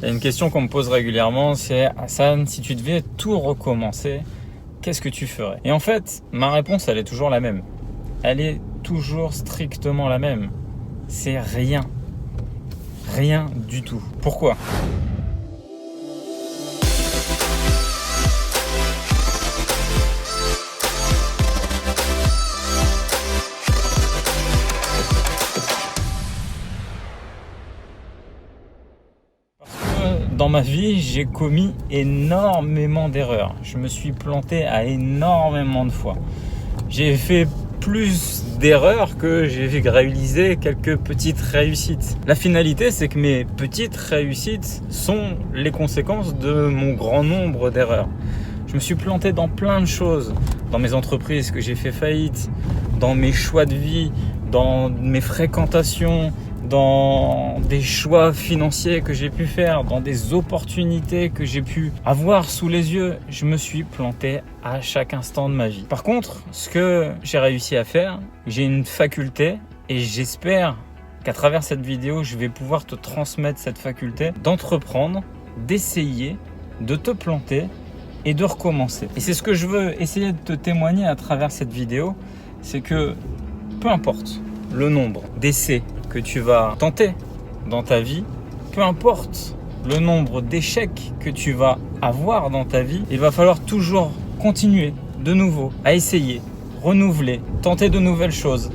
Il y a une question qu'on me pose régulièrement, c'est Hassan, si tu devais tout recommencer, qu'est-ce que tu ferais? Et en fait, ma réponse, elle est toujours la même. Elle est toujours strictement la même. C'est rien. Rien du tout. Pourquoi? Dans ma vie, j'ai commis énormément d'erreurs. Je me suis planté à énormément de fois. J'ai fait plus d'erreurs que j'ai réalisé quelques petites réussites. La finalité, c'est que mes petites réussites sont les conséquences de mon grand nombre d'erreurs. Je me suis planté dans plein de choses, dans mes entreprises que j'ai fait faillite, dans mes choix de vie, dans mes fréquentations, dans des choix financiers que j'ai pu faire, dans des opportunités que j'ai pu avoir sous les yeux. Je me suis planté à chaque instant de ma vie. Par contre, ce que j'ai réussi à faire, j'ai une faculté et j'espère qu'à travers cette vidéo, je vais pouvoir te transmettre cette faculté d'entreprendre, d'essayer, de te planter et de recommencer. Et c'est ce que je veux essayer de te témoigner à travers cette vidéo, c'est que peu importe le nombre d'essais que tu vas tenter dans ta vie, peu importe le nombre d'échecs que tu vas avoir dans ta vie, il va falloir toujours continuer de nouveau à essayer, renouveler, tenter de nouvelles choses.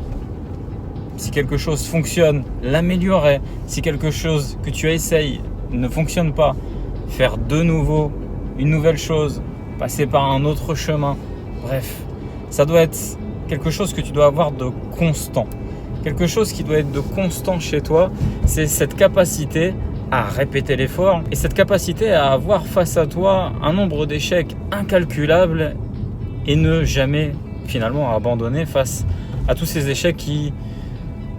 Si quelque chose fonctionne, l'améliorer. Si quelque chose que tu essayes ne fonctionne pas, faire de nouveau une nouvelle chose, passer par un autre chemin. Bref, ça doit être quelque chose que tu dois avoir de constant. Quelque chose qui doit être de constant chez toi, c'est cette capacité à répéter l'effort et cette capacité à avoir face à toi un nombre d'échecs incalculable et ne jamais finalement abandonner face à tous ces échecs qui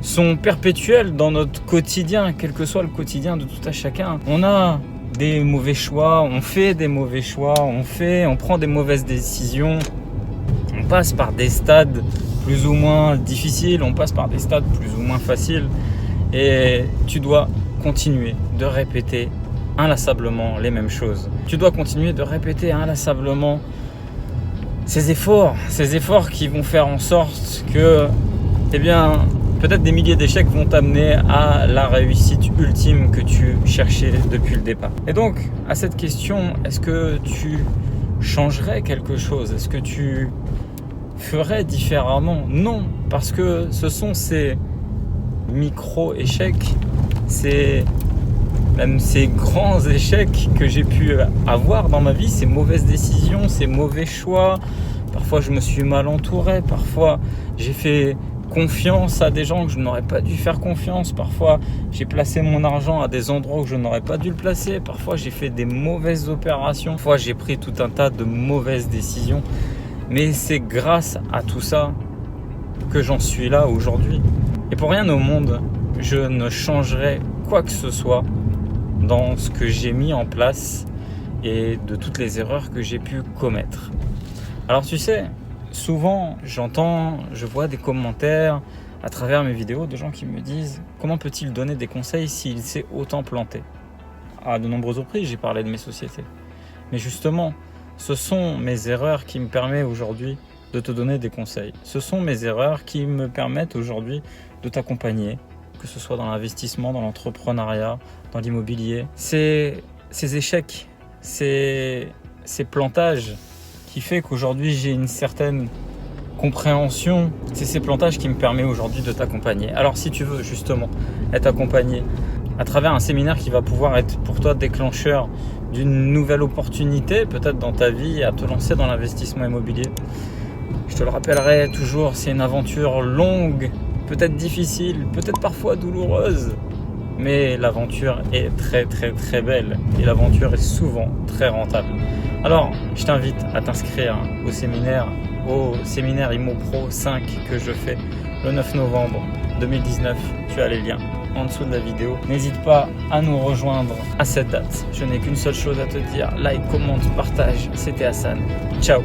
sont perpétuels dans notre quotidien, quel que soit le quotidien de tout à chacun. On a des mauvais choix, on fait des mauvais choix, on prend des mauvaises décisions, on passe par des stades plus ou moins difficiles, on passe par des stades plus ou moins faciles et tu dois continuer de répéter inlassablement les mêmes choses. Tu dois continuer de répéter inlassablement ces efforts qui vont faire en sorte que, peut-être des milliers d'échecs vont t'amener à la réussite ultime que tu cherchais depuis le départ. Et donc, à cette question, est-ce que tu changerais quelque chose? Est-ce que tu ferais différemment? Non, parce que ce sont ces micro-échecs, même ces grands échecs que j'ai pu avoir dans ma vie, ces mauvaises décisions, ces mauvais choix. Parfois, je me suis mal entouré, parfois, j'ai fait confiance à des gens que je n'aurais pas dû faire confiance. Parfois, j'ai placé mon argent à des endroits où je n'aurais pas dû le placer. Parfois, j'ai fait des mauvaises opérations. Parfois, j'ai pris tout un tas de mauvaises décisions. Mais c'est grâce à tout ça que j'en suis là aujourd'hui. Et pour rien au monde, je ne changerai quoi que ce soit dans ce que j'ai mis en place et de toutes les erreurs que j'ai pu commettre. Alors tu sais, souvent je vois des commentaires à travers mes vidéos de gens qui me disent « Comment peut-il donner des conseils s'il s'est autant planté ?» À de nombreuses reprises, j'ai parlé de mes sociétés. Mais justement, ce sont mes erreurs qui me permettent aujourd'hui de te donner des conseils. Ce sont mes erreurs qui me permettent aujourd'hui de t'accompagner, que ce soit dans l'investissement, dans l'entrepreneuriat, dans l'immobilier. C'est ces échecs, ces plantages qui fait qu'aujourd'hui j'ai une certaine compréhension. C'est ces plantages qui me permettent aujourd'hui de t'accompagner. Alors si tu veux justement être accompagné à travers un séminaire qui va pouvoir être pour toi déclencheur d'une nouvelle opportunité, peut-être dans ta vie, à te lancer dans l'investissement immobilier. Je te le rappellerai toujours, c'est une aventure longue, peut-être difficile, peut-être parfois douloureuse, mais l'aventure est très très très belle et l'aventure est souvent très rentable. Alors, je t'invite à t'inscrire au séminaire Immo Pro 5 que je fais le 9 novembre 2019. Tu as les liens en dessous de la vidéo. N'hésite pas à nous rejoindre à cette date. Je n'ai qu'une seule chose à te dire. Like, commente, partage. C'était Hassan. Ciao.